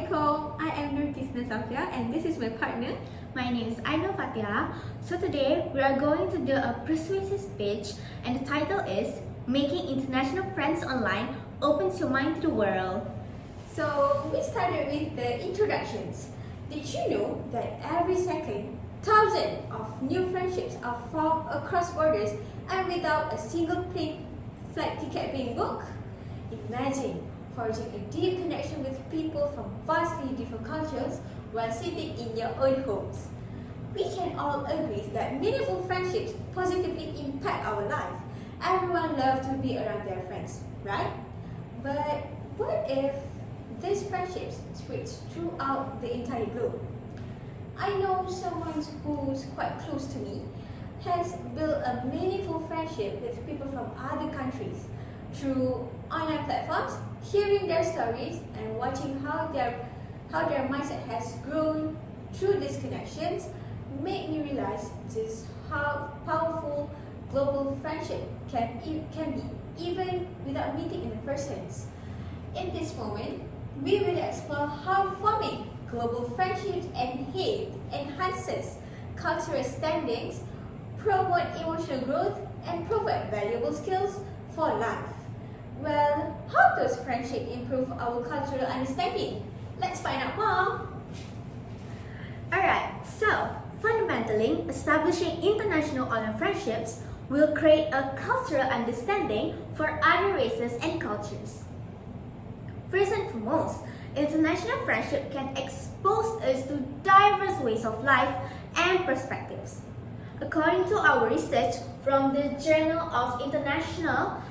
Assalamualaikum. I am Nurtisna Safia and this is my partner. My name is Aina Fatia. So today we are going to do a persuasive speech and the title is Making International Friends Online Opens Your Mind to the World. So we started with the introductions. Did you know that every second, thousands of new friendships are formed across borders and without a single plane flight ticket being booked? Imagine forging a deep connection with people from vastly different cultures while sitting in your own homes. We can all agree that meaningful friendships positively impact our life. Everyone loves to be around their friends, right? But what if these friendships spread throughout the entire globe? I know someone who's quite close to me has built a meaningful friendship with people from other countries through online platforms, hearing their stories and watching how their mindset has grown through these connections made me realize just how powerful global friendship can be even without meeting in person. In this moment, we will explore how forming global friendships enhances cultural standings, promote emotional growth, and provide valuable skills for life. Well, how does friendship improve our cultural understanding? Let's find out more. Alright, so fundamentally, establishing international online friendships will create a cultural understanding for other races and cultures. First and foremost, international friendship can expose us to diverse ways of life and perspectives. According to our research from the Journal of International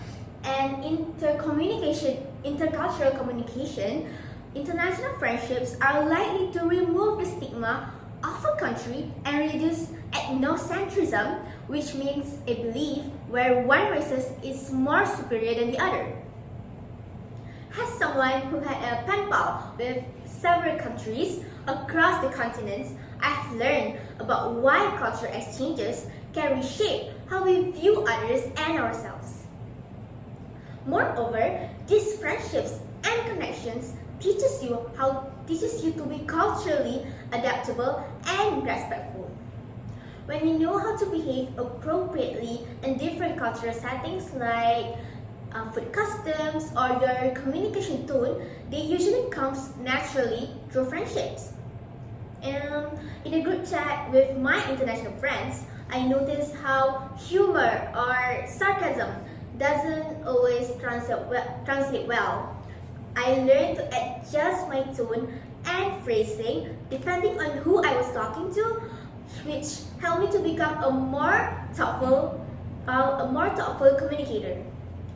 and Intercultural Communication, international friendships are likely to remove the stigma of a country and reduce ethnocentrism, which means a belief where one race is more superior than the other. As someone who had a pen pal with several countries across the continents, I've learned about why cultural exchanges can reshape how we view others and ourselves. Moreover, these friendships and connections teaches you to be culturally adaptable and respectful. When you know how to behave appropriately in different cultural settings like food customs or your communication tone, they usually comes naturally through friendships. In a group chat with my international friends, I noticed how humor or sarcasm doesn't always translate well. I learned to adjust my tone and phrasing depending on who I was talking to, which helped me to become a more thoughtful communicator.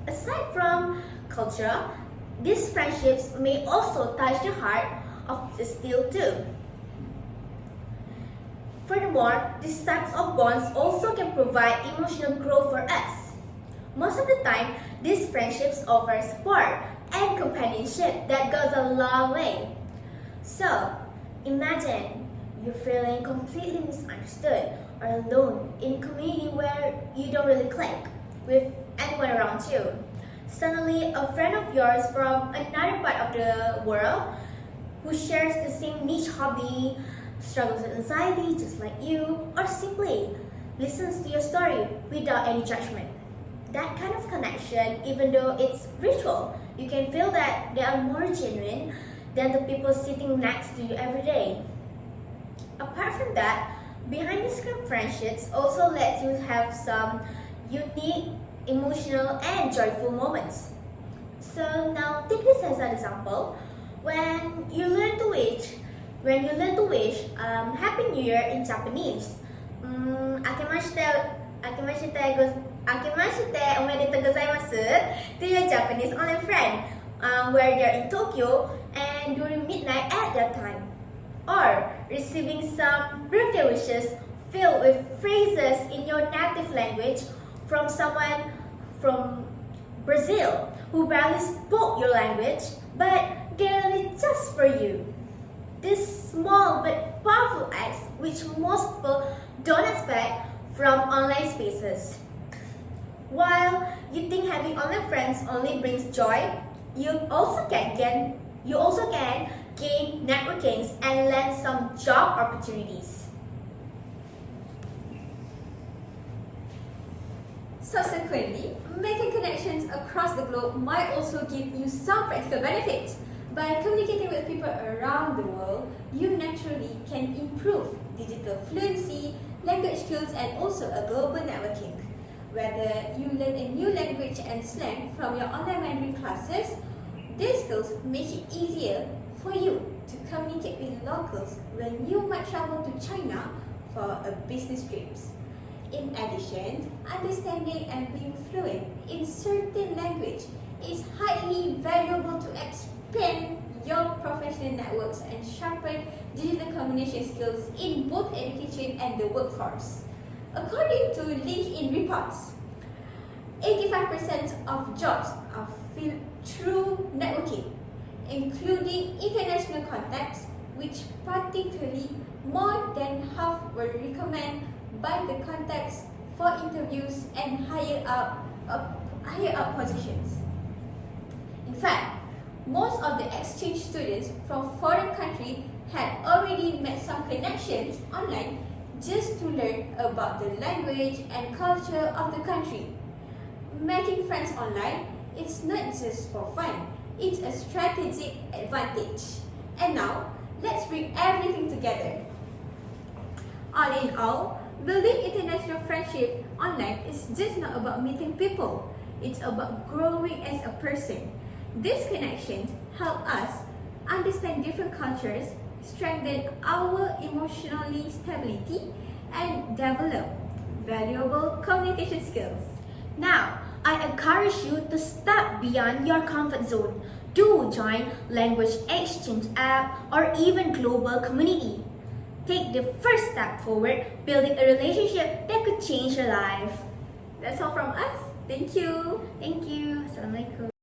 Aside from culture, these friendships may also touch the heart of the steel too. Furthermore, these types of bonds also can provide emotional growth for us. Most of the time, these friendships offer support and companionship that goes a long way. So, imagine you're feeling completely misunderstood or alone in a community where you don't really click with anyone around you. Suddenly, a friend of yours from another part of the world who shares the same niche hobby, struggles with anxiety just like you, or simply listens to your story without any judgment. That kind of connection, even though it's virtual, you can feel that they are more genuine than the people sitting next to you every day. Apart from that, behind-the-screen friendships also let you have some unique, emotional, and joyful moments. So now take this as an example. When you learn to wish Happy New Year in Japanese, Akemashite omedetou gozaimasu to your Japanese online friend, where they're in Tokyo and during midnight at that time. Or receiving some birthday wishes filled with phrases in your native language from someone from Brazil who barely spoke your language, but they're really just for you. These small but powerful acts which most people don't expect from online spaces. While you think having online friends only brings joy, you also can gain networkings, and land some job opportunities. Subsequently, making connections across the globe might also give you some practical benefits. By communicating with people around the world, you naturally can improve digital fluency, language skills, and also a global networking. Whether you learn a new language and slang from your online Mandarin classes, these skills make it easier for you to communicate with locals when you might travel to China for a business trip. In addition, understanding and being fluent in certain language is highly valuable to expand your professional networks and sharpen digital communication skills in both education and the workforce. According to LinkedIn reports, 85% of jobs are filled through networking, including international contacts, which particularly more than half were recommended by the contacts for interviews and higher up positions. In fact, most of the exchange students from foreign countries had already made some connections online just to learn about the language and culture of the country. Making friends online is not just for fun, it's a strategic advantage. And now, let's bring everything together. All in all, building international friendship online is just not about meeting people, it's about growing as a person. These connections help us understand different cultures, strengthen our emotional stability, and develop valuable communication skills. Now, I encourage you to step beyond your comfort zone. Do join language exchange app or even global community. Take the first step forward, building a relationship that could change your life. That's all from us. Thank you. Thank you. Assalamualaikum.